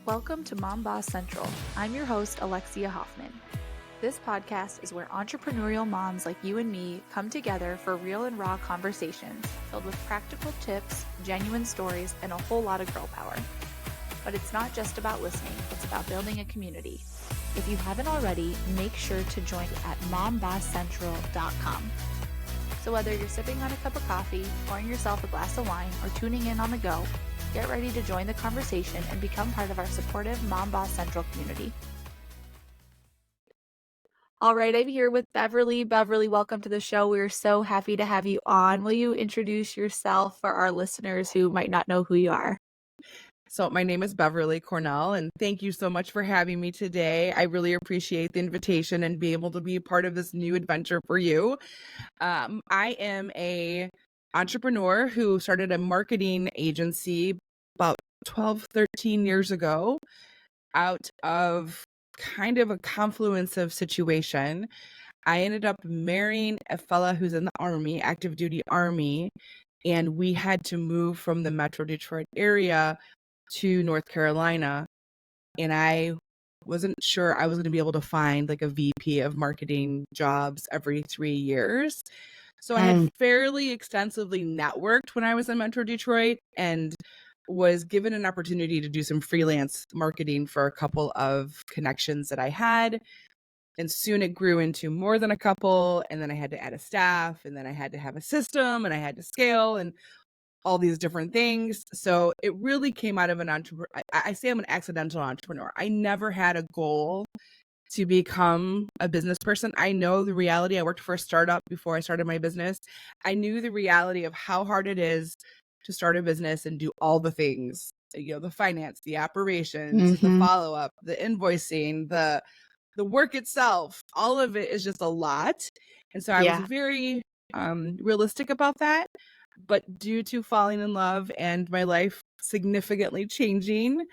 Welcome to Mom Boss Central. I'm your host, Alexia Hoffman. This podcast is where entrepreneurial moms like you and me come together for real and raw conversations filled with practical tips, genuine stories, and a whole lot of girl power. But it's not just about listening, it's about building a community. If you haven't already, make sure to join at mombosscentral.com. So whether you're sipping on a cup of coffee, pouring yourself a glass of wine, or tuning in on the go, get ready to join the conversation and become part of our supportive Mom Boss Central community. All right, I'm here with Beverly. Beverly, welcome to the show. We're so happy to have you on. Will you introduce yourself for our listeners who might not know who you are? So my name is Beverly Cornell, and thank you so much for having me today. I really appreciate the invitation and be able to be part of this new adventure for you. I am a entrepreneur who started a marketing agency about 12, 13 years ago out of kind of a confluence of situation. I ended up marrying a fella who's in the Army, active duty Army, and we had to move from the Metro Detroit area to North Carolina. And I wasn't sure I was going to be able to find like a VP of marketing jobs every 3 years. So I had fairly extensively networked when I was in Metro Detroit and was given an opportunity to do some freelance marketing for a couple of connections that I had. And soon it grew into more than a couple. And then I had to add a staff, and then I had to have a system, and I had to scale and all these different things. So it really came out of an entrepreneur. I say I'm an accidental entrepreneur. I never had a goal to become a business person. I know the reality. I worked for a startup before I started my business. I knew the reality of how hard it is to start a business and do all the things, the finance, the operations, the follow-up, the invoicing, the work itself. All of it is just a lot. And so I was very realistic about that. But due to falling in love and my life significantly changing,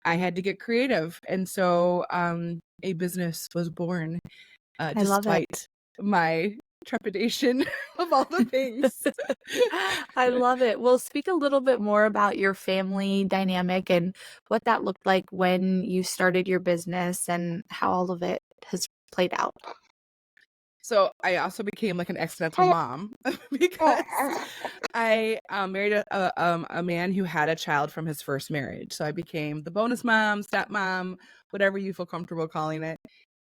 I had to get creative. And so a business was born despite my trepidation of all the things. I love it. Well, speak a little bit more about your family dynamic and what that looked like when you started your business and how all of it has played out. So I also became like an accidental mom because I married a man who had a child from his first marriage. So I became the bonus mom, stepmom, whatever you feel comfortable calling it.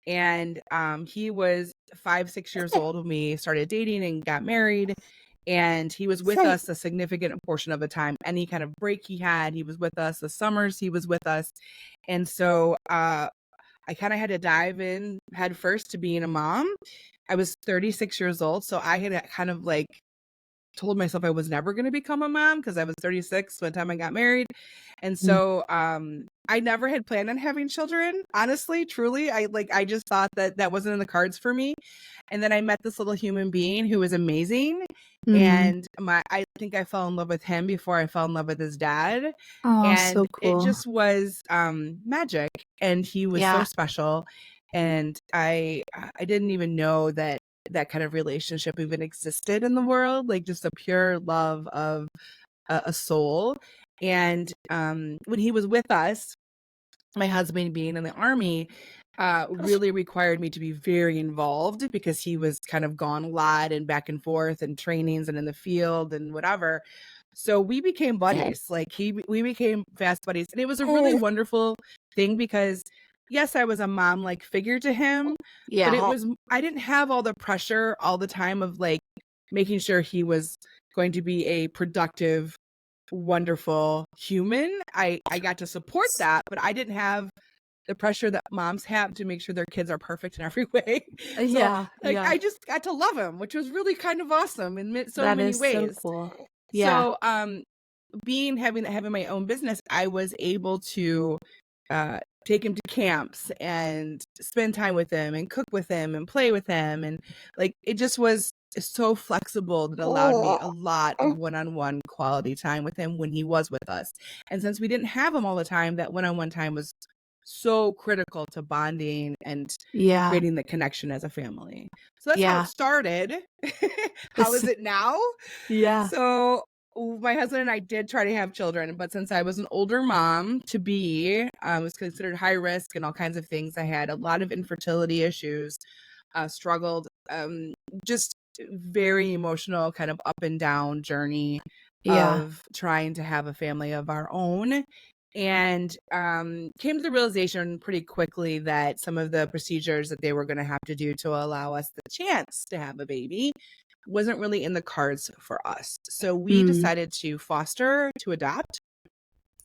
And he was 5, 6 years old when we started dating and got married. And he was with us a significant portion of the time. Any kind of break he had, he was with us. The summers, he was with us. And so I kind of had to dive in head first to being a mom. I was 36 years old, so I had kind of like told myself I was never going to become a mom because I was 36 by the time I got married. And so I never had planned on having children. Honestly, truly, I just thought that wasn't in the cards for me. And then I met this little human being who was amazing. And I think I fell in love with him before I fell in love with his dad. Oh, so cool. It just was magic. And he was so special. And I didn't even know that kind of relationship even existed in the world, like just a pure love of a soul. And when he was with us, my husband being in the Army really required me to be very involved because he was kind of gone a lot and back and forth and trainings and in the field and whatever. So we became buddies. We became fast buddies. And it was a really wonderful thing because yes, I was a mom-like figure to him, but I didn't have all the pressure all the time of like making sure he was going to be a productive, wonderful human. I got to support that, but I didn't have the pressure that moms have to make sure their kids are perfect in every way. I just got to love him, which was really kind of awesome in so many ways. So cool. So having my own business, I was able to take him to camps and spend time with him and cook with him and play with him. And like, it just was so flexible that allowed me a lot of one-on-one quality time with him when he was with us. And since we didn't have him all the time, that one-on-one time was so critical to bonding and creating the connection as a family. So that's how it started. How is it now? Yeah. So my husband and I did try to have children, but since I was an older mom to be, was considered high risk and all kinds of things. I had a lot of infertility issues, struggled, just very emotional, kind of up and down journey Yeah. of trying to have a family of our own. And came to the realization pretty quickly that some of the procedures that they were going to have to do to allow us the chance to have a baby wasn't really in the cards for us. So we decided to foster, to adopt.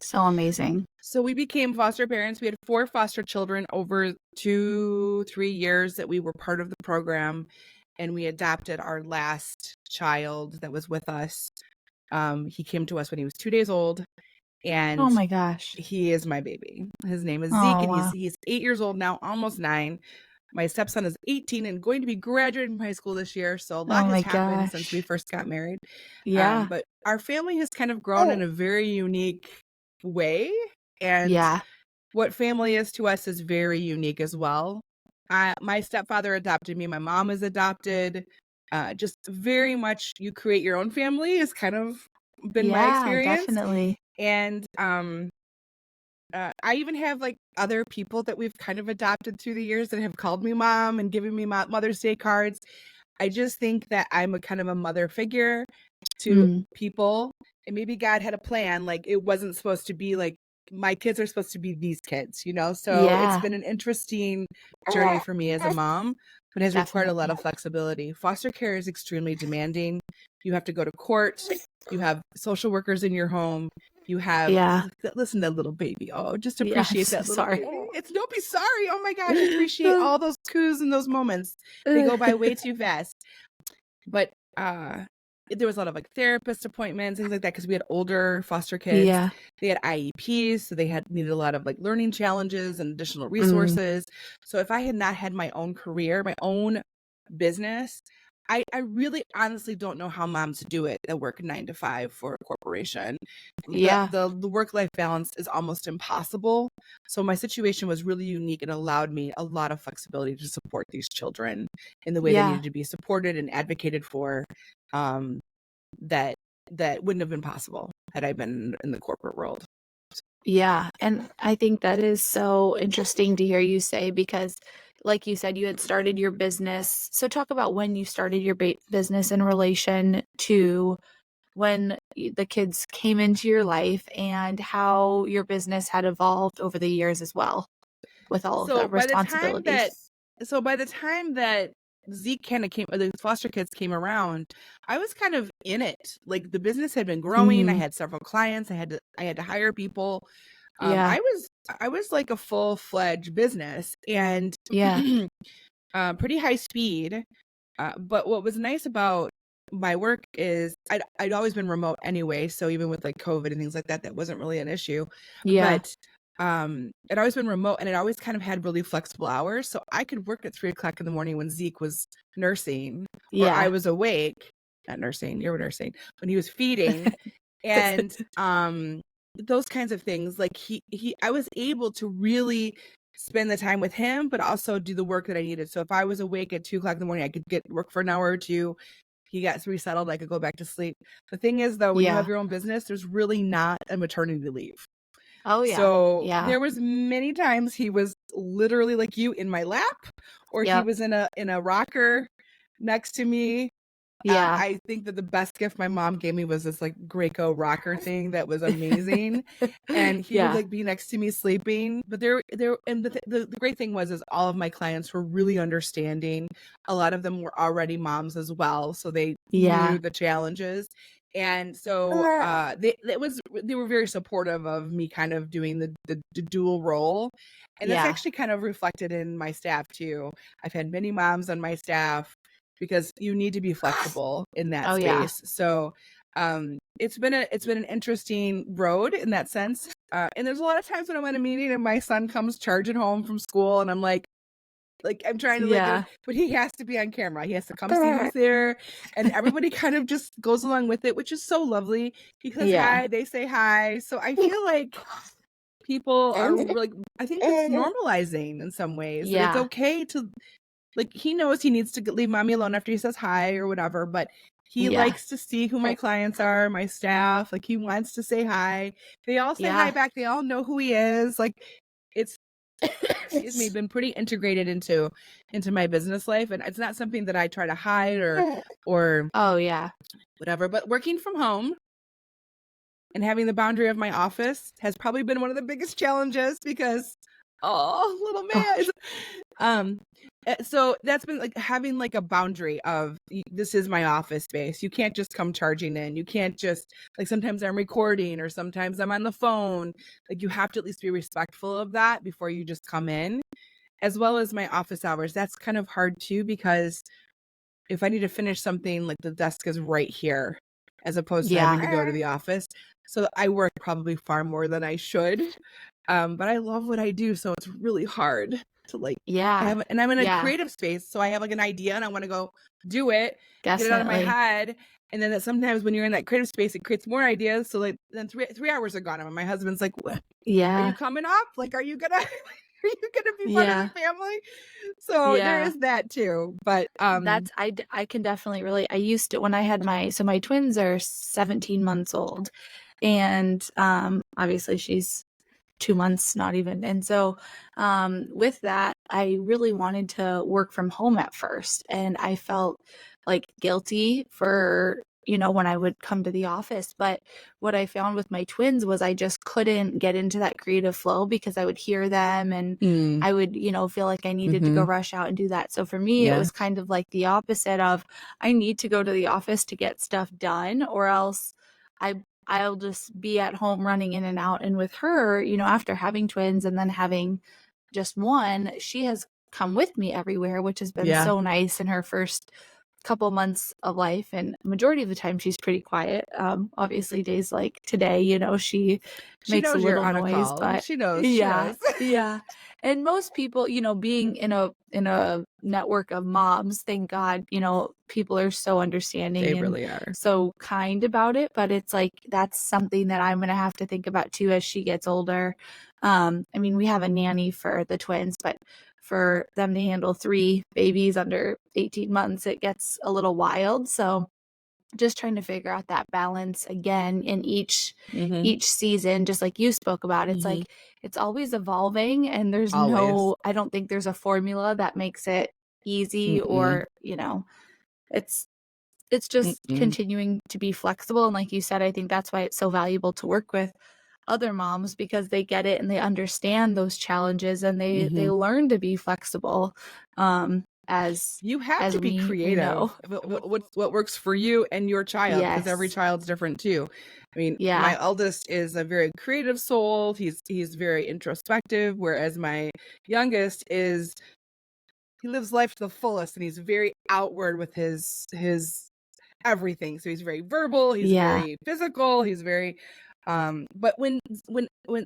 So amazing. So we became foster parents. We had 4 foster children over 2-3 years that we were part of the program. And we adopted our last child that was with us. He came to us when he was 2 days old. And Oh my gosh. he is my baby. His name is Oh, Zeke, and wow. he's 8 years old now, almost 9. My stepson is 18 and going to be graduating from high school this year. So a lot Oh my has happened since we gosh. first got married. Yeah. But our family has kind of grown in a very unique way. And Yeah. what family is to us is very unique as well. My stepfather adopted me. My mom is adopted. Just very much you create your own family has kind of been my Yeah, experience. definitely. And I even have like other people that we've kind of adopted through the years that have called me mom and given me Mother's Day cards. I just think that I'm a kind of a mother figure to people, and maybe God had a plan. Like it wasn't supposed to be like my kids are supposed to be these kids, you know? So it's Yeah. been an interesting journey for me as a mom, but has required a lot Definitely. of flexibility. Foster care is extremely demanding. You have to go to court. You have social workers in your home. You have, Yeah. listen to that little baby. Oh, just Yeah, I'm appreciate so that little sorry. baby. It's don't be sorry. Oh my gosh, appreciate all those coups and those moments. They go by way too fast. But there was a lot of like therapist appointments, things like that, because we had older foster kids. Yeah. They had IEPs, so they had needed a lot of like learning challenges and additional resources. So if I had not had my own career, my own business, I really honestly don't know how moms do it that work 9 to 5 for a corporation. Yeah. The work-life balance is almost impossible. So my situation was really unique and allowed me a lot of flexibility to support these children in the way they needed to be supported and advocated for. That wouldn't have been possible had I been in the corporate world. Yeah. And I think that is so interesting to hear you say because, like you said, you had started your business. So, talk about when you started your business in relation to when the kids came into your life and how your business had evolved over the years as well with all of So the by the time responsibilities. that Zeke kind of came, the foster kids came around, I was kind of in it. Like the business had been growing. I had several clients. I had to hire people. Yeah. I was like a full-fledged business and Yeah. pretty high speed. But what was nice about my work is I'd always been remote anyway. So even with like COVID and things like that, that wasn't really an issue. Yeah. But I'd always been remote and it always kind of had really flexible hours. So I could work at 3:00 in the morning when Zeke was nursing or I Yeah. was awake, not nursing, you were nursing, when he was feeding. And those kinds of things, like I was able to really spend the time with him, but also do the work that I needed. So if I was awake at 2:00 in the morning, I could get work for an hour or two. He got resettled, I could go back to sleep. The thing is though, when you have Yeah. your own business, there's really not a maternity leave. Oh, yeah. So Yeah. there was many times he was literally like you in my lap, or he Yep. was in a rocker next to me. Yeah. I think that the best gift my mom gave me was this like Graco rocker thing that was amazing. And he would Yeah. like be next to me sleeping. But and the great thing was is all of my clients were really understanding. A lot of them were already moms as well, so they Yeah. knew the challenges. And so they were very supportive of me kind of doing the dual role. And that's Yeah. actually kind of reflected in my staff too. I've had many moms on my staff because you need to be flexible in that Oh, yeah. space. So it's been an interesting road in that sense. And there's a lot of times when I'm at a meeting and my son comes charging home from school and I'm like I'm trying to Yeah. but he has to be on camera. He has to come see who's there. And everybody kind of just goes along with it, which is so lovely. He says Yeah. hi, they say hi. So I feel like people are like, I think it's normalizing in some ways that it's Yeah. okay to, like, he knows he needs to leave mommy alone after he says hi or whatever, but He likes to see who my clients are, my staff. Like, he wants to say hi. They all say hi back. They all know who he is. Like, it's excuse me, been pretty integrated into my business life, and it's not something that I try to hide or Oh yeah. whatever. But working from home and having the boundary of my office has probably been one of the biggest challenges because little man. So that's been like having like a boundary of this is my office space. You can't just come charging in. You can't just like sometimes I'm recording or sometimes I'm on the phone. Like you have to at least be respectful of that before you just come in, as well as my office hours. That's kind of hard too because if I need to finish something, like the desk is right here as opposed to having to go to the office. So I work probably far more than I should. But I love what I do, so it's really hard to like and I'm in a creative space, so I have like an idea and I want to go do it, get it out of my head. And then that sometimes when you're in that creative space, it creates more ideas. So like then 3 hours are gone and my husband's like, what? Are you coming up? Like, are you gonna be part of the family? So there is that too. But that's I can definitely relate. I used to when I had my twins are 17 months old, and obviously she's 2 months, not even. And so with that, I really wanted to work from home at first. And I felt like guilty for, when I would come to the office. But what I found with my twins was I just couldn't get into that creative flow because I would hear them and I would, feel like I needed to go rush out and do that. So for me, it was kind of like the opposite of I need to go to the office to get stuff done or else I'll just be at home running in and out. And with her, after having twins and then having just one, she has come with me everywhere, which has been so nice in her first couple months of life. And majority of the time she's pretty quiet. Obviously days like today, she makes a little noise, but she knows. Yeah. And most people, being in a network of moms, thank God, people are so understanding. They and really are. so kind about it. But it's like, that's something that I'm going to have to think about too, as she gets older. We have a nanny for the twins, but for them to handle 3 babies under 18 months, it gets a little wild. So just trying to figure out that balance again in each season, just like you spoke about. It's like it's always evolving, and there's I don't think there's a formula that makes it easy or it's just continuing to be flexible. And like you said, I think that's why it's so valuable to work with other moms, because they get it and they understand those challenges and they learn to be flexible. As you have to be creative. What works for you and your child, because every child's different too. My eldest is a very creative soul. He's very introspective, whereas my youngest he lives life to the fullest and he's very outward with his everything. So he's very verbal, he's very physical, he's very but when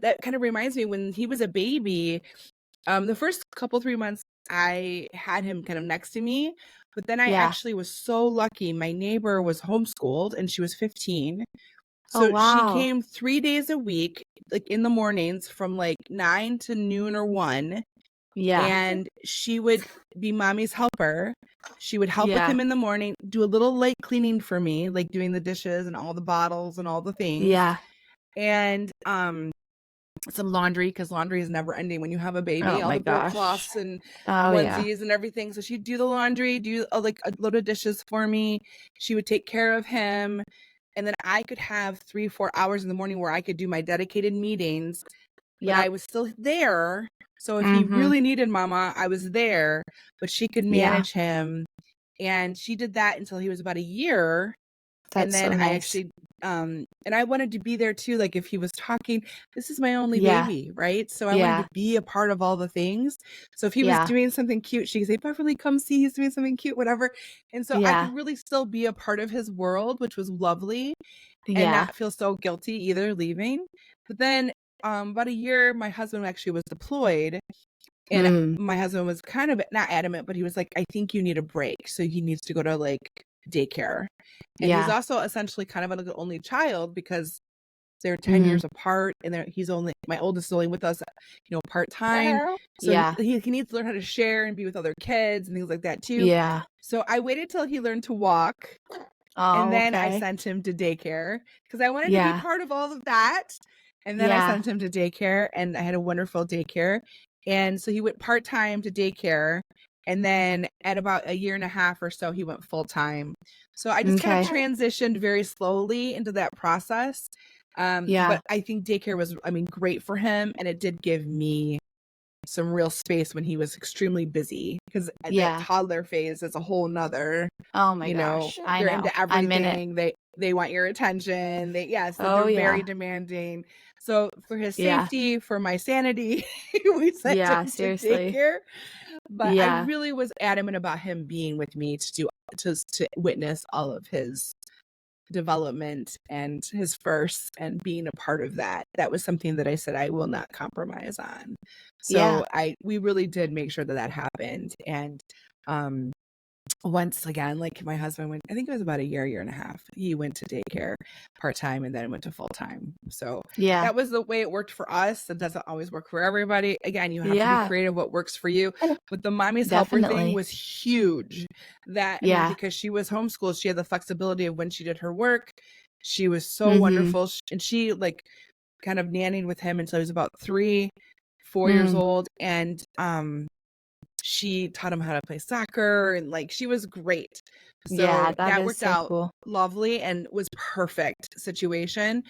that kind of reminds me, when he was a baby, the first couple 3 months I had him kind of next to me, but then I actually was so lucky. My neighbor was homeschooled and she was 15. So she came 3 days a week, like in the mornings from like 9 to noon or 1. And she would be mommy's helper. She would help with him in the morning, do a little light cleaning for me, like doing the dishes and all the bottles and all the things. And some laundry, because laundry is never ending when you have a baby. All the cloths and onesies and everything. So she'd do the laundry, do like a load of dishes for me. She would take care of him. And then I could have 3-4 hours in the morning where I could do my dedicated meetings. But I was still there. So if he really needed mama, I was there, but she could manage him. And she did that until he was about a year. That's and then so nice. I actually, and I wanted to be there too. Like if he was talking, this is my only baby, right? So I wanted to be a part of all the things. So if he was doing something cute, she could say, Beverly, come see, he's doing something cute, whatever. And so I could really still be a part of his world, which was lovely, and not feel so guilty either leaving. But then about a year, my husband actually was deployed. And my husband was kind of not adamant, but he was like, I think you need a break. So he needs to go to like daycare. And he's also essentially kind of an only child because they're 10 years apart, and my oldest is only with us, part-time. So he needs to learn how to share and be with other kids and things like that too. So I waited till he learned to walk. And Oh, then I okay. sent him to daycare because I wanted to be Yeah. part of all of that. And then I Yeah. sent him to daycare, and I had a wonderful daycare. And so he went part-time to daycare. And then at about a year and a half or so, he went full-time. So I just kind of Okay. transitioned very slowly into that process. Yeah. But I think daycare was, great for him. And it did give me some real space when he was extremely busy, because that Yeah. toddler phase is a whole nother, Oh my gosh. I they're know. into I'm in it. everything. They want your attention. Oh They're very yeah. demanding. So for his Yeah. safety, for my sanity, we sent Yeah, him to seriously. daycare. But I Yeah. really was adamant about him being with me to witness all of his development and his first, and being a part of that. That was something that I said I will not compromise on. Yeah. So we really did make sure that happened. And um once again, like, my husband went, I think it was about a year and a half, he went to daycare part-time and then went to full-time. So Yeah. that was the way it worked for us. It doesn't always work for everybody. Again, you have to be Yeah. creative what works for you. But the mommy's helper thing Definitely. was huge. Yeah. Because she was homeschooled, she had the flexibility of when she did her work. She was so Mhm. wonderful. And she, like, kind of nannied with him until he was about 3, 4 years Mm. old. And she taught him how to play soccer, and, like, she was great. Yeah, So that that is worked so out cool. lovely and was perfect situation.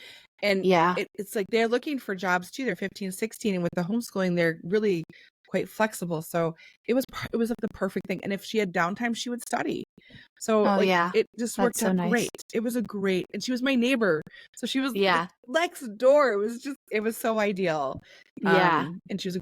And Yeah. it's like they're looking for jobs too. They're 15, 16, and with the homeschooling, they're really quite flexible. So it was like the perfect thing. And if she had downtime, she would study. So, Oh like, yeah. it just That's worked so out nice. great. It was a great, and she was my neighbor. So she was, like, Yeah. next door. It was so ideal. Yeah. And she was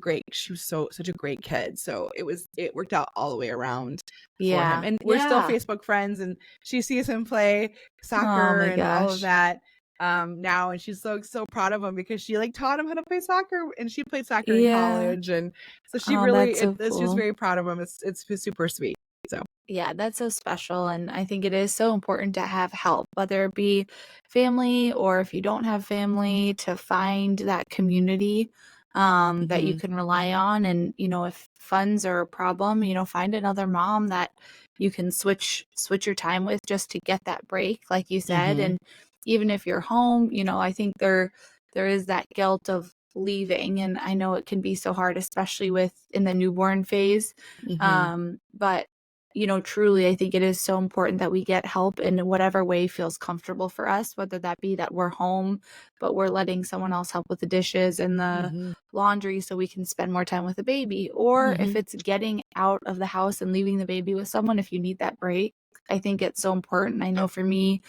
such a great kid. So it worked out all the way around for him. Yeah. And we're still Yeah. Facebook friends, and she sees him play Oh soccer my and all of gosh. that now, and she's so proud of him because she, like, taught him how to play soccer, and she played soccer in Yeah. college. And so she Oh, really that's so she's cool. very proud of him. It's super sweet. So Yeah, that's so special. And I think it is so important to have help, whether it be family or if you don't have family, to find that community that you mhm. can rely on. And, if funds are a problem, find another mom that you can switch your time with just to get that break, like you said. Mhm. And even if you're home, I think there is that guilt of leaving. And I know it can be so hard, especially with in the newborn phase. Mhm. But truly, I think it is so important that we get help in whatever way feels comfortable for us, whether that be that we're home, but we're letting someone else help with the dishes and the Mhm. laundry so we can spend more time with the baby. Or if Mhm. it's getting out of the house and leaving the baby with someone, if you need that break, I think it's so important. I know for me,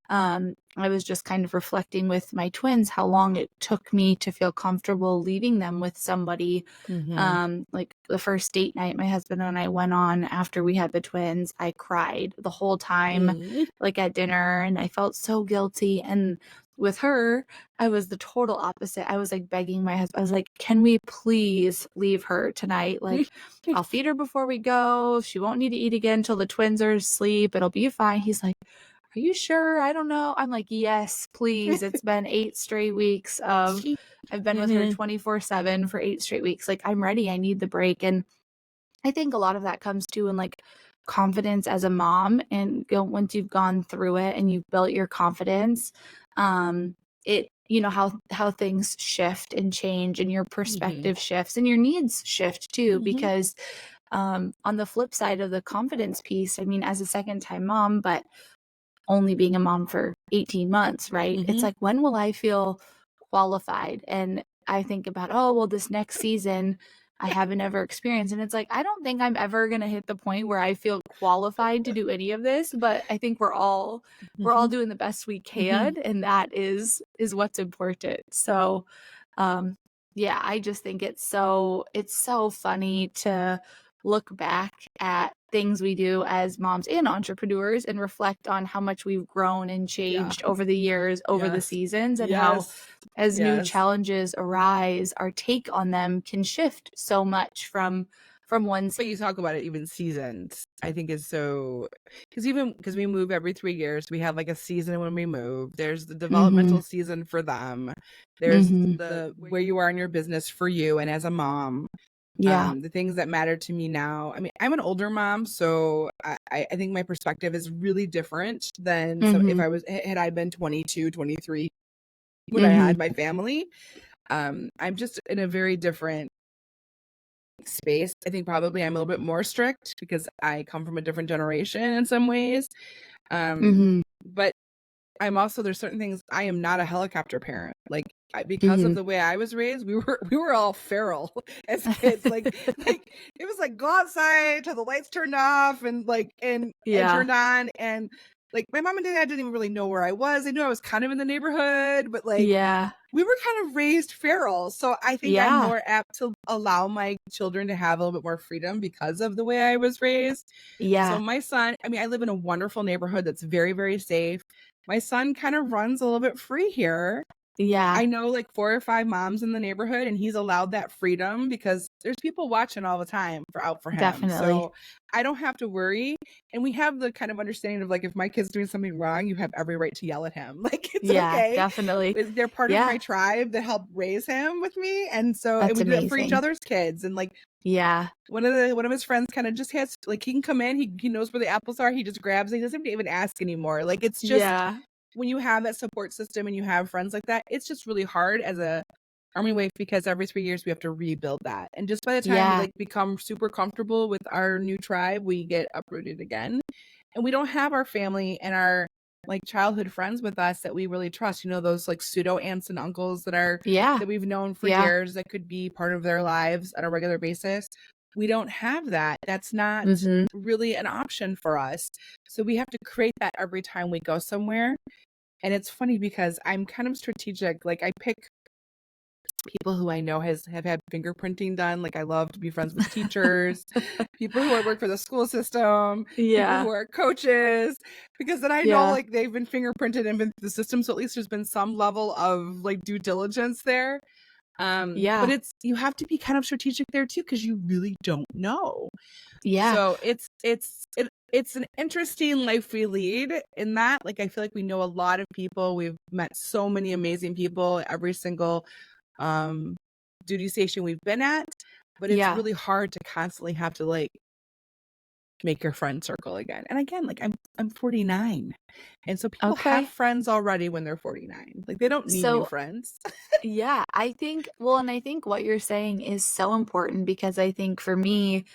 I was just kind of reflecting with my twins how long it took me to feel comfortable leaving them with somebody. Mhm. Like the first date night my husband and I went on after we had the twins, I cried the whole time, Mhm. like at dinner, and I felt so guilty. And with her, I was the total opposite. I was like begging my husband, I was like, can we please leave her tonight? Like, I'll feed her before we go. She won't need to eat again until the twins are asleep. It'll be fine. He's like, are you sure? I don't know. I'm like, yes, please. It's been 8 straight weeks of I've been with her Mhm. 24/7 for 8 straight weeks. Like, I'm ready. I need the break. And I think a lot of that comes to in like confidence as a mom, and once you've gone through it and you've built your confidence, it how things shift and change, and your Mhm. perspective shifts and your needs shift too. Mhm. Because on the flip side of the confidence piece, I mean, as a second time mom, but only being a mom for 18 months, right? It's Mhm. like, when will I feel qualified? And I think about, oh, well, this next season I haven't ever experienced. And it's like, I don't think I'm ever going to hit the point where I feel qualified to do any of this, but I think we're all Mhm. doing the best we Mhm. can, and that is what's important. So, um yeah, I just think it's so funny to look back at things we do as moms and entrepreneurs and reflect on how much we've grown and Yeah. changed over the years, over the Yes. seasons, and how Yes. as new Yes. challenges arise, our take on them can shift so much from one But you talk about it, even seasons, I think is so, because we move every 3 years, we have like a season when we move. There's the Mhm. developmental season for them. There's Mhm. the where you are in your business for you and as a mom. Yeah. The things that matter to me now. I mean, I'm an older mom, so I think my perspective is really different than so if Mhm. I was had I been 22, 23 when I Mhm. had my family. I'm just in a very different space. I think probably I'm a little bit more strict because I come from a different generation in some ways. Mhm. But I'm also there's certain things I am not a helicopter parent. Like because of Mhm. the way I was raised, we were all feral as kids. Like it was like go outside till the lights turned off and Yeah. turned on and like my mom and dad didn't even really know where I was. They knew I was kind of in the neighborhood, but like Yeah. we were kind of raised feral. So I think I'm Yeah. more apt to allow my children to have a little bit more freedom because of the way I was raised. So Yeah. my son, I mean, I live in a wonderful neighborhood that's very, very safe. My son kind of runs a little bit free here. Yeah. I know like 4 or 5 moms in the neighborhood, and he's allowed that freedom because there's people watching all the time out for him. Definitely. So I don't have to worry. And we have the kind of understanding of like, if my kid's doing something wrong, you have every right to yell at him. Like, it's Yeah, okay. definitely. They're part of my Yeah. tribe that helped raise him with me. And That's we do that for each amazing. other's kids. And like, Yeah. one of his friends kind of just has like, he can come in, he knows where the apples are. He just grabs it. He doesn't even ask anymore. Like, it's just, Yeah. when you have that support system and you have friends like that, it's just really hard as a army wife because every 3 years we have to rebuild that. And just by the time we Yeah. like become super comfortable with our new tribe, we get uprooted again. And we don't have our family and our like childhood friends with us that we really trust. You know, those like pseudo aunts and uncles Yeah. that we've known for Yeah. years that could be part of their lives on a regular basis. We don't have that. That's not Mhm. really an option for us. So we have to create that every time we go somewhere. And it's funny because I'm kind of strategic. Like I pick people who I know have had fingerprinting done. Like I love to be friends with teachers, people who work for the school system, people Yeah. who are coaches, because then I know Yeah. like they've been fingerprinted and been through the system. So at least there's been some level of like due diligence there. But Yeah. you have to be kind of strategic there too, because you really don't know. Yeah. So it's an interesting life we lead in that. Like I feel like we know a lot of people. We've met so many amazing people at every single duty station we've been at, but it's Yeah. really hard to constantly have to like make your friend circle again. And again, like I'm 49. And so people have Okay. friends already when they're 49. Like they don't need new So, friends. yeah, I think, well, and I think what you're saying is so important because I think for me,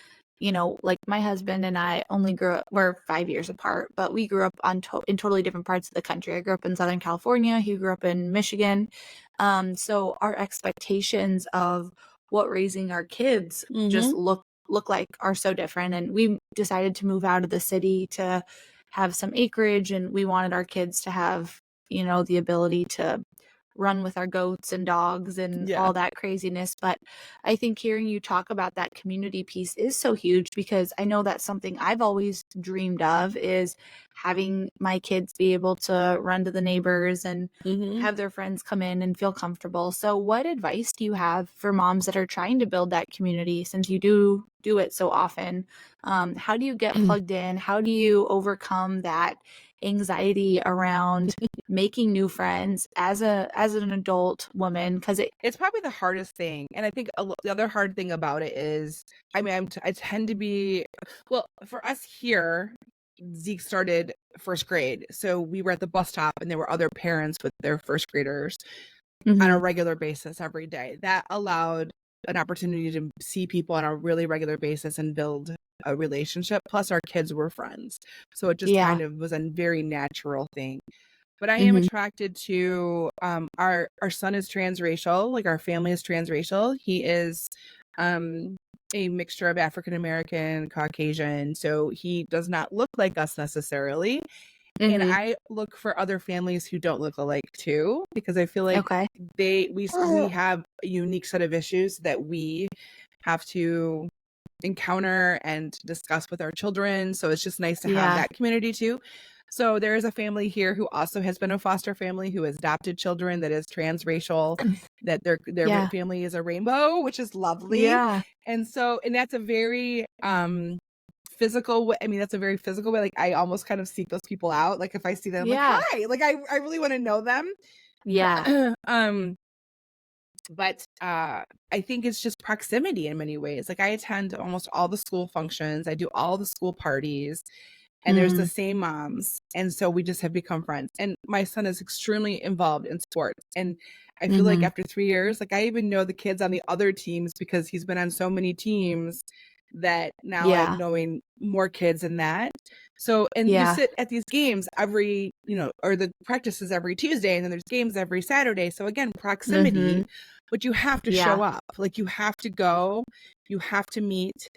like my husband and I only grew up, we're 5 years apart, but we grew up in totally different parts of the country. I grew up in Southern California. He grew up in Michigan. So our expectations of what raising our kids just Mm-hmm. look like are so different. And we decided to move out of the city to have some acreage, and we wanted our kids to have, the ability to run with our goats and dogs and Yeah. all that craziness. But I think hearing you talk about that community piece is so huge because I know that's something I've always dreamed of, is having my kids be able to run to the neighbors and Mm-hmm. have their friends come in and feel comfortable. So what advice do you have for moms that are trying to build that community, since you do it so often? How do you get plugged in? How do you overcome that anxiety around making new friends as an adult woman? Because It's probably the hardest thing. And I think the other hard thing about it is, I mean, I tend to be, well, for us here, Zeke started first grade. So we were at the bus stop and there were other parents with their first graders on a regular basis every day. That allowed an opportunity to see people on a really regular basis and build a relationship. Plus, our kids were friends. So it just yeah. kind of was a very natural thing. But I am Mhm. attracted to our son is transracial, like our family is transracial. He is a mixture of African American, Caucasian, so he does not look like us necessarily. And Mhm. I look for other families who don't look alike too, because I feel like Okay. we have a unique set of issues that we have to encounter and discuss with our children. So it's just nice to have Yeah. that community too. So there is a family here who also has been a foster family who has adopted children that is transracial, that their Yeah. family is a rainbow, which is lovely. Yeah. And that's a very physical way. I mean, that's a very physical way. Like I almost kind of seek those people out. Like if I see them, I'm like, Yeah. hi. Like I really want to know them. Yeah. um But I think it's just proximity in many ways. Like I attend almost all the school functions. I do all the school parties, and there's the Mm, same moms. And so we just have become friends. And my son is extremely involved in sports. And I feel like mhm. after 3 years, like I even know the kids on the other teams because he's been on so many teams that now I'm Yeah. knowing more kids in that. So, and you Yeah. sit at these games every, or the practices every Tuesday, and then there's games every Saturday. So again, proximity, Mhm. but you have to Yeah. show up. Like you have to go, you have to meet.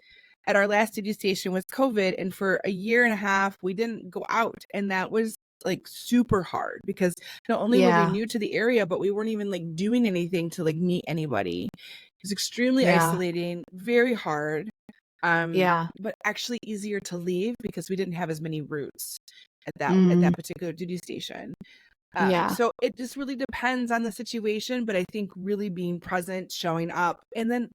At our last duty station was COVID, and for a year and a half, we didn't go out. And that was like super hard because not only were we Yeah. new to the area, but we weren't even like doing anything to like meet anybody. It was extremely Yeah. isolating, very hard. Yeah. But actually easier to leave because we didn't have as many routes at Mm. that particular duty station. Yeah. So it just really depends on the situation, but I think really being present, showing up, and then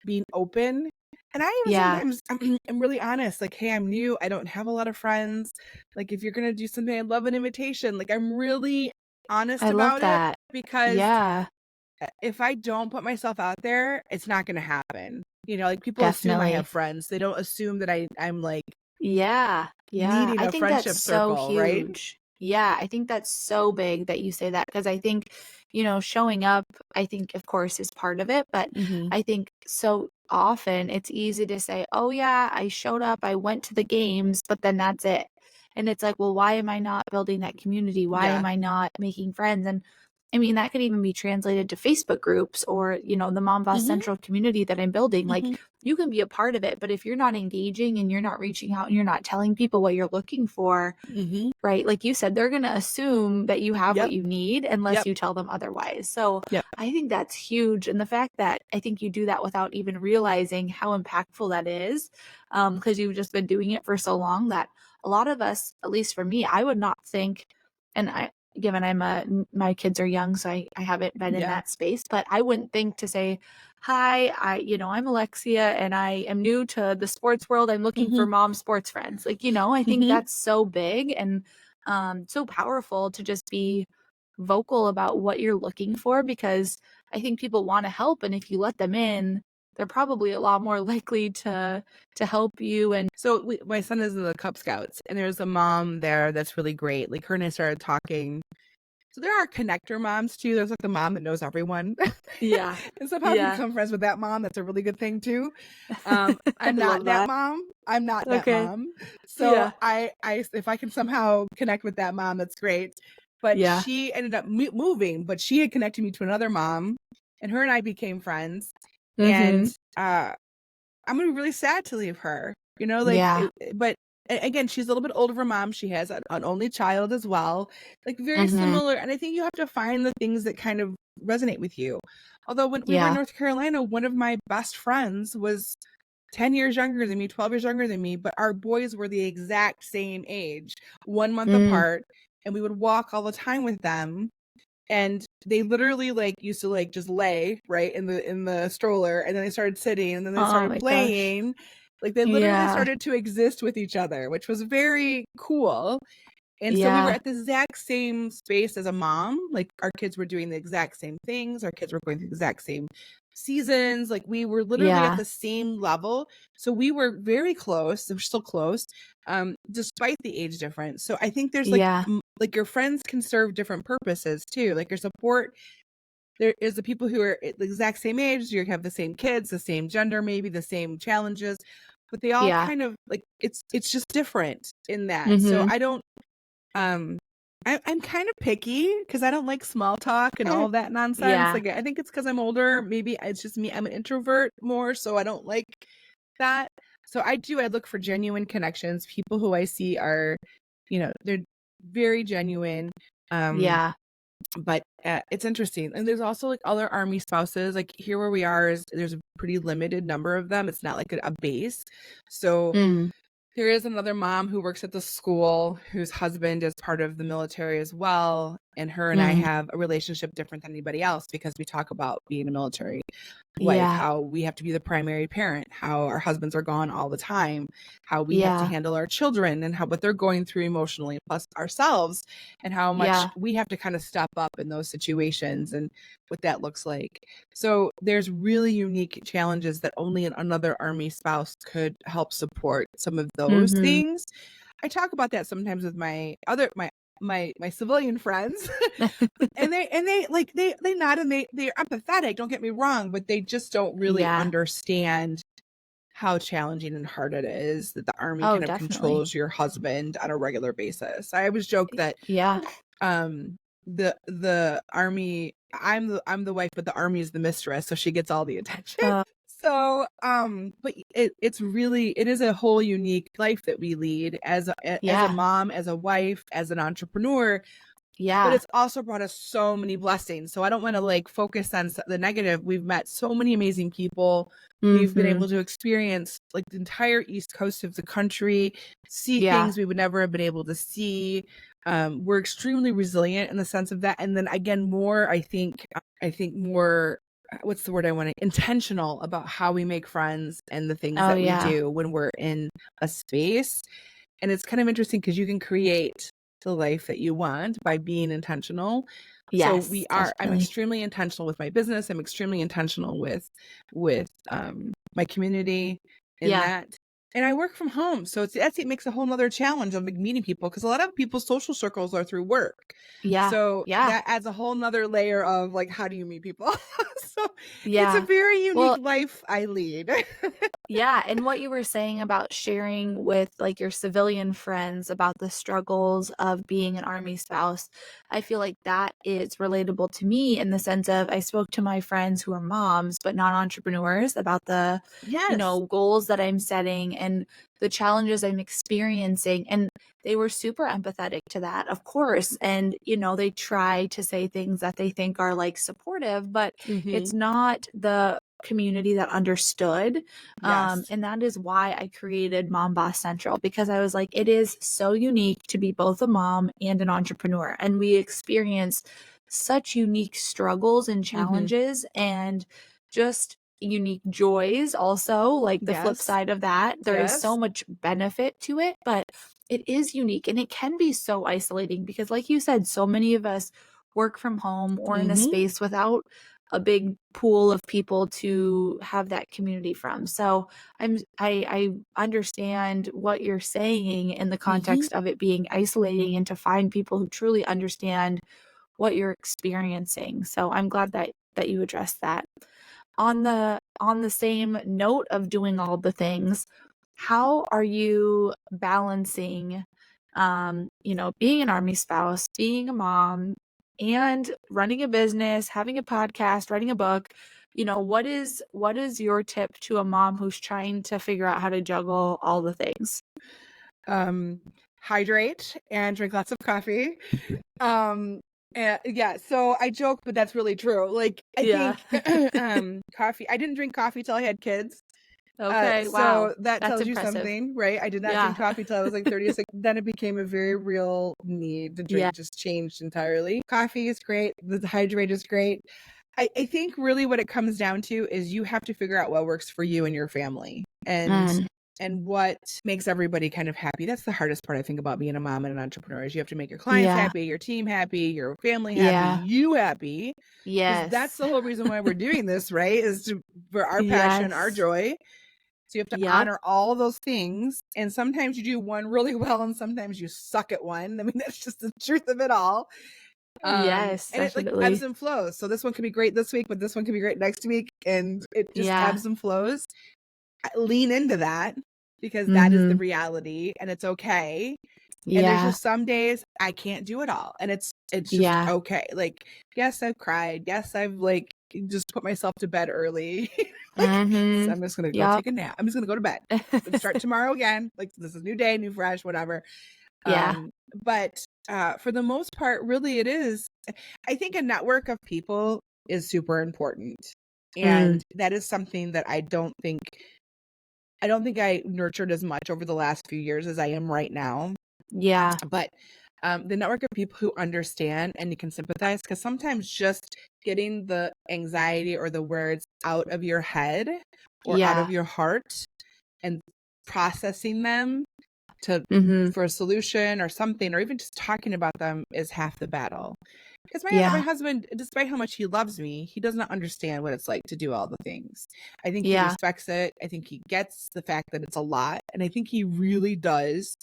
being open. And I even Yeah. sometimes I'm really honest, like, hey, I'm new. I don't have a lot of friends. Like, if you're gonna do something, I'd love an invitation. Like, I'm really honest I love about it that. because Yeah. if I don't put myself out there, it's not gonna happen. Like people assume I have Definitely. friends. They don't assume that I'm like Yeah. Yeah. needing I a think that's friendship so circle, right? huge. Yeah, I think that's so big that you say that because I think, showing up, I think, of course, is part of it. But Mm-hmm. I think so often it's easy to say, oh, yeah, I showed up, I went to the games, but then that's it. And it's like, well, why am I not building that community? Why Yeah. am I not making friends? And I mean, that could even be translated to Facebook groups or, the Mom Boss Mm-hmm. Central community that I'm building. Like, Mm-hmm. you can be a part of it, but if you're not engaging and you're not reaching out and you're not telling people what you're looking for, Mm-hmm. right? Like you said, they're going to assume that you have what Yep. you need unless Yep. you tell them otherwise. So Yep. I think that's huge. And the fact that I think you do that without even realizing how impactful that is, because you've just been doing it for so long that a lot of us, at least for me, I would not think, and given my kids are young, so I haven't been in Yeah. that space, but I wouldn't think to say, hi, I'm Alexia and I am new to the sports world. I'm looking Mm-hmm. for mom sports friends. Like, I think Mm-hmm. that's so big and so powerful to just be vocal about what you're looking for because I think people want to help. And if you let them in, they're probably a lot more likely to help you. And So my son is in the Cub Scouts, and there's a mom there that's really great. Like her and I started talking. So there are connector moms too. There's like the mom that knows everyone. yeah, And somehow if you yeah. become friends with that mom, that's a really good thing too. I I'm not love that that. mom. I'm not that Okay. mom. So Yeah. I if I can somehow connect with that mom, that's great. But Yeah. she ended up moving, but she had connected me to another mom, and her and I became friends. And Mm-hmm. I'm gonna be really sad to leave her. Yeah. But again, she's a little bit older of a mom. She has an only child as well, like very Mm-hmm. similar. And I think you have to find the things that kind of resonate with you. Although when we were in Yeah. North Carolina, one of my best friends was 10 years younger than me, 12 years younger than me, but our boys were the exact same age, 1 month Mm. apart, and we would walk all the time with them. And they literally like used to like just lay right in the stroller, and then they started sitting, and then they Oh started my gosh. playing. Like they literally Yeah. started to exist with each other, which was very cool. And so we were Yeah. at the exact same space as a mom. Like our kids were doing the exact same things. Our kids were going through the exact same seasons. Like we were literally at Yeah. the same level. So we were very close. We're still close, despite the age difference. So I think there's Yeah. like your friends can serve different purposes too. Like your support, there is the people who are at the exact same age. You have the same kids, the same gender, maybe the same challenges, but they all Yeah. kind of like it's just different in that. So Mm-hmm. I don't um, I'm kind of picky because I don't like small talk and all of that nonsense. Yeah. Like I think it's because I'm older. Maybe it's just me. I'm an introvert more, so I don't like that. So I look for genuine connections. People who I see are, they're very genuine. Um, Yeah. but it's interesting. And there's also like other Army spouses. Like here where we are is there's a pretty limited number of them. It's not like a base. So Mm. there is another mom who works at the school whose husband is part of the military as well. And her and I Mm. have a relationship different than anybody else because we talk about being a military wife, Yeah. how we have to be the primary parent, how our husbands are gone all the time, how we have to Yeah. handle our children and how what they're going through emotionally, plus ourselves, and how much Yeah. we have to kind of step up in those situations and what that looks like. So there's really unique challenges that only another Army spouse could help support some of those Mhm. things. I talk about that sometimes with my civilian friends and they like they nod and they're empathetic, don't get me wrong, but they just don't really Yeah. understand how challenging and hard it is that the Army Oh, kind of definitely. controls your husband on a regular basis. I always joke that Yeah. the Army, I'm the wife, but the Army is the mistress, so she gets all the attention. Uh, So but it's really, it is a whole unique life that we lead as a yeah. mom, as a wife, as an entrepreneur, but Yeah. it's also brought us so many blessings. So I don't want to like focus on the negative. We've met so many amazing people. We've been Mhm. able to experience like the entire East Coast of the country, see Yeah. things we would never have been able to see. We're extremely resilient in the sense of that. And then again, more, I think more, what's the word I want to, intentional about how we make friends and the things Oh, that we yeah. do when we're in a space. And it's kind of interesting because you can create the life that you want by being intentional. So Yes, I'm definitely. extremely intentional with my business. I'm extremely intentional with my community in Yeah. that. And I work from home. So it makes a whole nother challenge of like meeting people because a lot of people's social circles are through work. Yeah. So Yeah. that adds a whole nother layer of like, how do you meet people? So it's a Yeah. very unique Well, life I lead. yeah, and what you were saying about sharing with like your civilian friends about the struggles of being an Army spouse, I feel like that is relatable to me in the sense of I spoke to my friends who are moms but not entrepreneurs about the, Yes. goals that I'm setting and the challenges I'm experiencing. And they were super empathetic to that, of course. And, they try to say things that they think are like supportive, but Mm-hmm. it's not the community that understood. Yes. And that is why I created Mom Boss Central, because I was like, it is so unique to be both a mom and an entrepreneur. And we experience such unique struggles and Mm-hmm. challenges and just unique joys also, like the flip Yes. side of that. There is so Yes. much benefit to it, but it is unique and it can be so isolating because, like you said, so many of us work from home or in a Mm-hmm. space without a big pool of people to have that community from. So I understand what you're saying in the Mm-hmm. context of it being isolating and to find people who truly understand what you're experiencing. So I'm glad that you addressed that. On the same note of doing all the things, how are you balancing being an Army spouse, being a mom, and running a business, having a podcast, writing a book? What is your tip to a mom who's trying to figure out how to juggle all the things? Um, hydrate and drink lots of coffee. Um, yeah, so I joke, but that's really true. Like, I Yeah. think coffee, I didn't drink coffee till I had kids. Okay, wow. So that That's tells you impressive. something, right? I did not drink Yeah. coffee till I was like 36. Then it became a very real need to Yeah. drink, just changed entirely. Coffee is great. The hydrate is great. I think really what it comes down to is you have to figure out what works for you and your family Mm, and what makes everybody kind of happy. That's the hardest part, I think, about being a mom and an entrepreneur is you have to make your clients yeah. happy, your team happy, your family happy, Yeah. you happy. Because that's Yes. the whole reason why we're doing this, right? For our passion, our Yes. joy. So you have to Yep. honor all of those things. And sometimes you do one really well and sometimes you suck at one. I mean, that's just the truth of it all. Yes, And it like ebbs definitely. and flows. So this one can be great this week, but this one can be great next week. And it just Yeah. ebbs and flows. Lean into that because that is the Mhm. reality and it's okay. And there's Yeah. just some days I can't do it all. And it's just Yeah. okay. Like, yes, I've cried. Yes, I've like just put myself to bed early. Like, so Mhm. I'm just gonna go Yep. take a nap. I'm just gonna go to bed. And start tomorrow again. Like this is new day, new fresh, whatever. Yeah. But for the most part, really it is. I think a network of people is super important. Mm. And that is something that I don't think I nurtured as much over the last few years as I am right now. Yeah. But the network of people who understand and you can sympathize, because sometimes just getting the anxiety or the words out of your head or out of Yeah. your heart and processing them to Mm-hmm. for a solution or something, or even just talking about them is half the battle. Because my Yeah. husband, despite how much he loves me, he does not understand what it's like to do all the things. I think he Yeah. respects it. I think he gets the fact that it's a lot. And I think he really does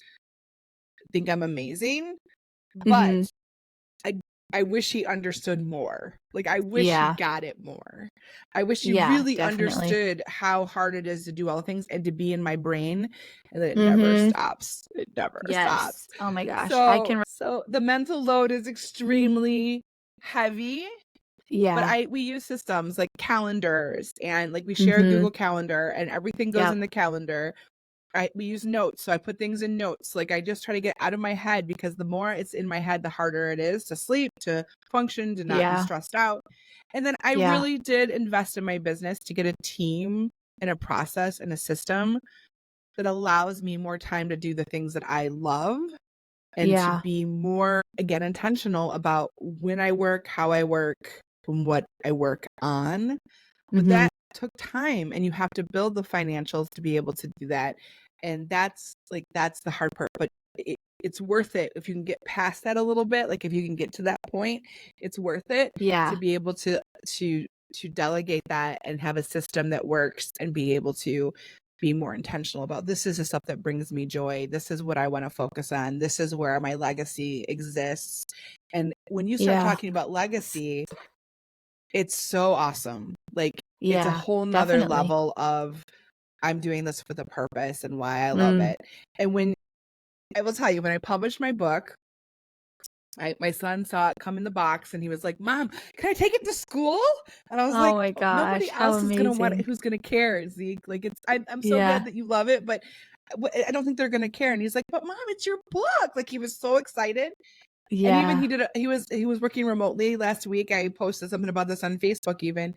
think I'm amazing. But Mm-hmm. I I wish he understood more. Like, I wish he Yeah. got it more. I wish he Yeah, really definitely. understood how hard it is to do all the things and to be in my brain, and that it never Mm-hmm. stops. It never stops. Yes. Oh my gosh. I So can. so the mental load is extremely heavy, but Yeah. we use systems like calendars, and like we share Mm-hmm. Google Calendar and everything goes Yep. in the calendar. We use notes, so I put things in notes. Like, I just try to get out of my head, because the more it's in my head, the harder it is to sleep, to function, to not be Yeah. stressed out. And then I Yeah. really did invest in my business to get a team and a process and a system that allows me more time to do the things that I love and to Yeah. be more, again, intentional about when I work, how I work, and what I work on. But Mm-hmm. that took time, and you have to build the financials to be able to do that. And that's the hard part, but it's worth it if you can get past that a little bit. Like, if you can get to that point, it's worth it to Yeah. be able to delegate that and have a system that works and be able to be more intentional about, this is the stuff that brings me joy. This is what I want to focus on. This is where my legacy exists. And when you start Yeah. talking about legacy, it's so awesome. Like, it's a Yeah. whole nother Definitely. level of, I'm doing this with a purpose and why I love Mm. it. And when I will tell you, when I published my book, my son saw it come in the box and he was like, "Mom, can I take it to school?" And I was Oh like, my "Oh, nobody gosh. How else is gonna want it. amazing. Who's gonna care, Zeke? Like, I'm so glad Yeah. that you love it, but I don't think they're gonna care." And he's like, "But Mom, it's your book!" Like, he was so excited. And even Yeah. he was working remotely last week. I posted something about this on Facebook even,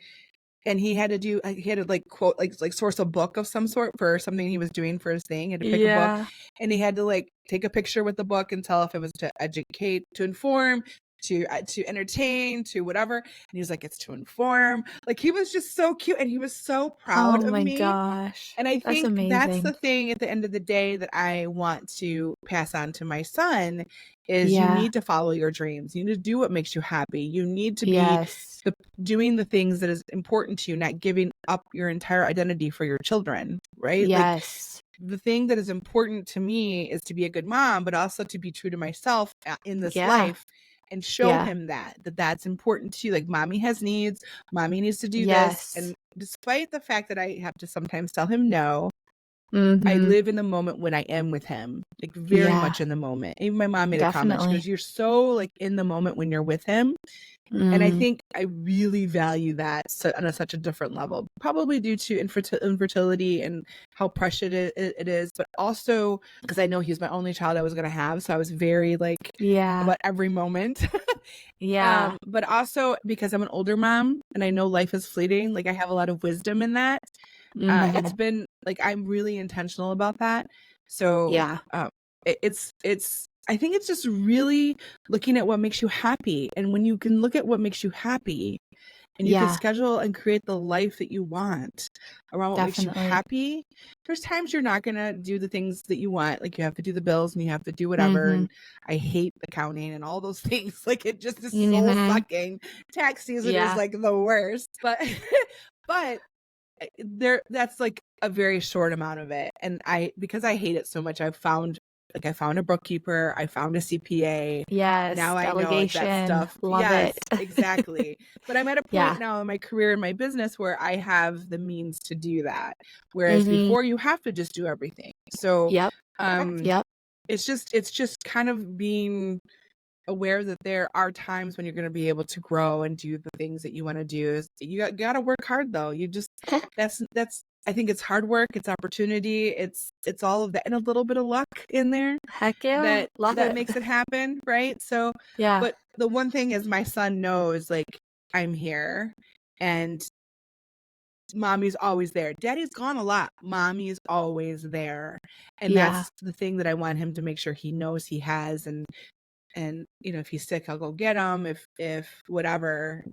and he had to like quote, like source a book of some sort for something he was doing for his thing. He had to pick a book, Yeah. and he had to like take a picture with the book and tell if it was to educate, to inform, to entertain, to whatever. And he was like, "It's to inform." Like, he was just so cute, and he was so proud Oh of my me. gosh. And I That's think that's the amazing. thing at the end of the day that I want to pass on to my son, is you Yeah. need to follow your dreams. You need to do what makes you happy. You need to be Yes. doing the things that is important to you, not giving up your entire identity for your children, right? Like, Yes. the thing that is important to me is to be a good mom, but also to be true to myself in this Yeah. life, and show Yeah. him that's important too. Like, mommy has needs, mommy needs to do this. Yes. And despite the fact that I have to sometimes tell him no, I Mm-hmm. live in the moment when I am with him, like, very Yeah. much in the moment. Even my mom made a comment. She goes, Definitely. "You're so like in the moment when you're with him." And I Mm. think I really value that on such a different level, probably due to infertility and how precious it is, but also because I know he was my only child I was going to have. So I was very like Yeah. about every moment. Yeah. But also because I'm an older mom and I know life is fleeting, like, I have a lot of wisdom in that. It's Mm-hmm. been like, I'm really intentional about that. So Yeah. it's I think it's just really looking at what makes you happy. And when you can look at what makes you happy and you can Yeah. schedule and create the life that you want around what makes you Definitely. happy, there's times you're not going to do the things that you want. Like, you have to do the bills and you have to do whatever. Mm-hmm. And I hate accounting and all those things. Like, it just is soul Mm-hmm. sucking. Tax season is Yeah. like the worst. But, but that's like a very short amount of it. And because I hate it so much, I found a bookkeeper, I found a CPA. Yes. Now I know, like, that Delegation. stuff. Love Yes, it. exactly. But I'm at a Yeah. point now in my career and my business where I have the means to do that. Whereas Mm-hmm. before, you have to just do everything. So Yep. um Yep. it's just kind of being aware that there are times when you're going to be able to grow and do the things that you want to do. You got to work hard, though. You just that's I think it's hard work, it's opportunity, it's all of that, and a little bit of luck in there Heck yeah. that Love it. makes it happen, right? So, Yeah. but the one thing is, my son knows, like, I'm here, and mommy's always there. Daddy's gone a lot. Mommy's always there. And Yeah. that's the thing that I want him to make sure he knows he has. And And, if he's sick, I'll go get him. If whatever,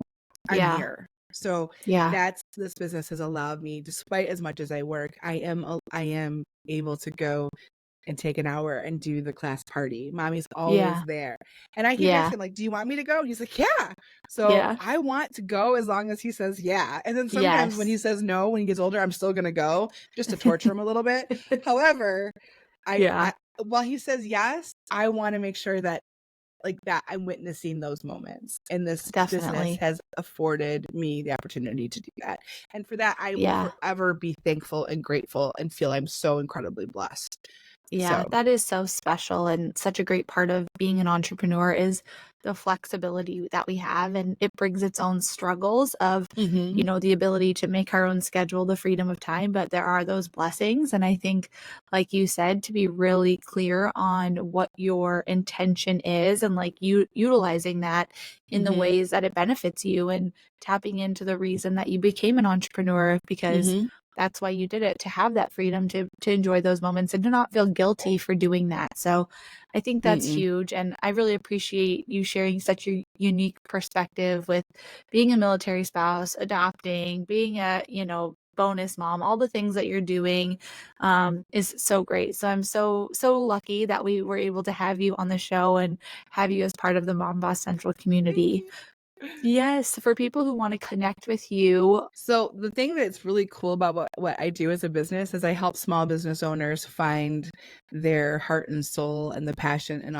I'm Yeah. here. So Yeah. this business has allowed me, despite as much as I work, I am able to go and take an hour and do the class party. Mommy's always Yeah. there. And I keep Yeah. asking, like, do you want me to go? And he's like, yeah. So Yeah. I want to go as long as he says yeah. And then sometimes when he Yes. says no, when he gets older, I'm still going to go just to torture him a little bit. However, Yeah. while he says yes, I want to make sure that I'm witnessing those moments, and this business Definitely. has afforded me the opportunity to do that. And for that, I will Yeah. forever be thankful and grateful and feel I'm so incredibly blessed. Yeah, So, that is so special, and such a great part of being an entrepreneur is the flexibility that we have, and it brings its own struggles of, mhm, the ability to make our own schedule, the freedom of time, but there are those blessings. And I think, like you said, to be really clear on what your intention is and like you utilizing that in the mhm, ways that it benefits you and tapping into the reason that you became an entrepreneur, because mhm, that's why you did it, to have that freedom to enjoy those moments and to not feel guilty for doing that. So I think that's mm-mm, huge. And I really appreciate you sharing such a unique perspective with being a military spouse, adopting, being a, bonus mom, all the things that you're doing is so great. So I'm so lucky that we were able to have you on the show and have you as part of the Mom Boss Central thank community. you. Yes, for people who want to connect with you. So the thing that's really cool about what I do as a business is I help small business owners find their heart and soul and the passion and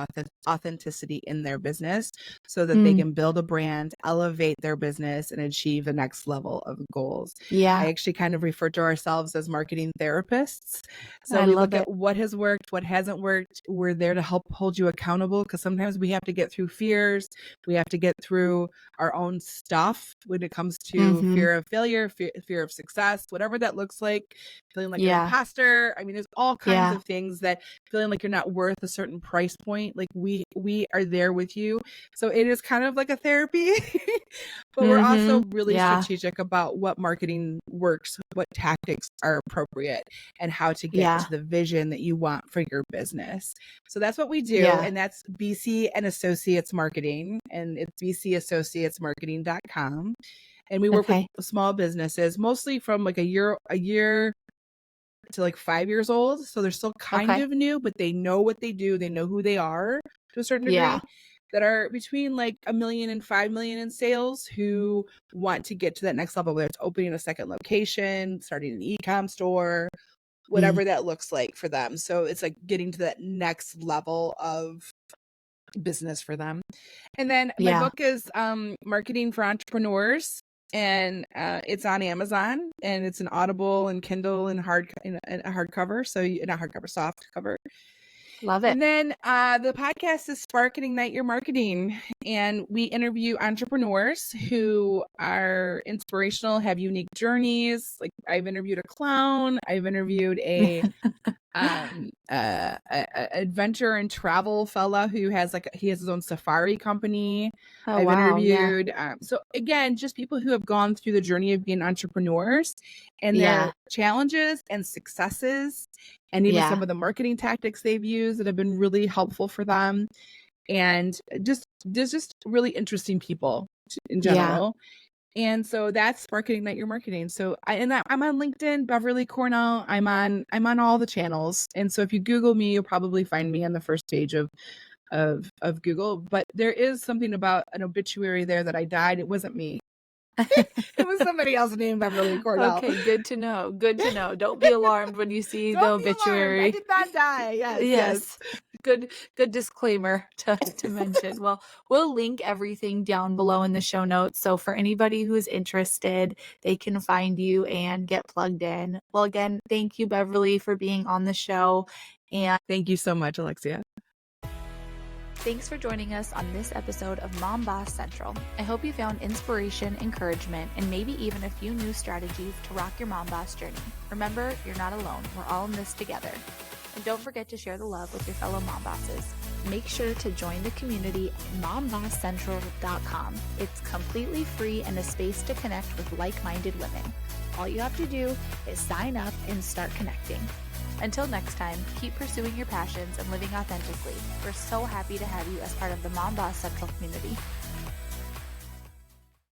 authenticity in their business so that they Mm, can build a brand, elevate their business, and achieve the next level of goals. I yeah, actually kind of refer to ourselves as marketing therapists. So I we love look it. at what has worked, what hasn't worked. We're there to help hold you accountable because sometimes we have to get through fears. We have to get through our own stuff when it comes to Mhm. fear of failure, fear of success, whatever that looks like, feeling like an Yeah. imposter. I mean, there's all kinds Yeah. of things that feeling like you're not worth a certain price point. Like we are there with you. So it is kind of like a therapy, but we're also Mhm. really Yeah. strategic about what marketing works, what tactics are appropriate, and how to get Yeah. to the vision that you want for your business. So that's what we do. Yeah. And that's BC and Associates Marketing. And it's bcassociatesmarketing.com. And we work with Okay. small businesses, mostly from like a year to like 5 years old. So they're still kind Okay. of new, but they know what they do. They know who they are to a certain degree, Yeah. that are between like 1 million and 5 million in sales, who want to get to that next level, whether it's opening a second location, starting an e-com store, Mm. whatever that looks like for them. So it's like getting to that next level of business for them. And then my Yeah. book is Marketing for Entrepreneurs, and it's on Amazon, and it's an Audible and Kindle and a hardcover, so not hardcover, soft cover. Love it. And then the podcast is Spark and Ignite Your Marketing, and we interview entrepreneurs who are inspirational, have unique journeys. Like I've interviewed a clown, I've interviewed a adventure and travel fella who has he has his own safari company. Oh, I've wow. Yeah. interviewed so again, just people who have gone through the journey of being entrepreneurs and Yeah. their challenges and successes, and even Yeah. some of the marketing tactics they've used that have been really helpful for them, and just really interesting people in Yeah. general. And so that's Marketing Ignite Your Marketing. So I'm on LinkedIn, Beverly Cornell. I'm on all the channels. And so if you Google me, you'll probably find me on the first page of Google. But there is something about an obituary there that I died. It wasn't me. It was somebody else named Beverly Cornell. Okay, good to know. Good to know. Don't be alarmed when you see the Don't be alarmed. I obituary. did not die. Yes, yes. Yes. Good disclaimer to mention. Well, we'll link everything down below in the show notes. So for anybody who's interested, they can find you and get plugged in. Well, again, thank you, Beverly, for being on the show. And Thank you so much, Alexia. Thanks for joining us on this episode of Mom Boss Central. I hope you found inspiration, encouragement, and maybe even a few new strategies to rock your mom boss journey. Remember, you're not alone. We're all in this together. And don't forget to share the love with your fellow mom bosses. Make sure to join the community at mombosscentral.com. It's completely free and a space to connect with like-minded women. All you have to do is sign up and start connecting. Until next time, keep pursuing your passions and living authentically. We're so happy to have you as part of the Mom Boss Central community.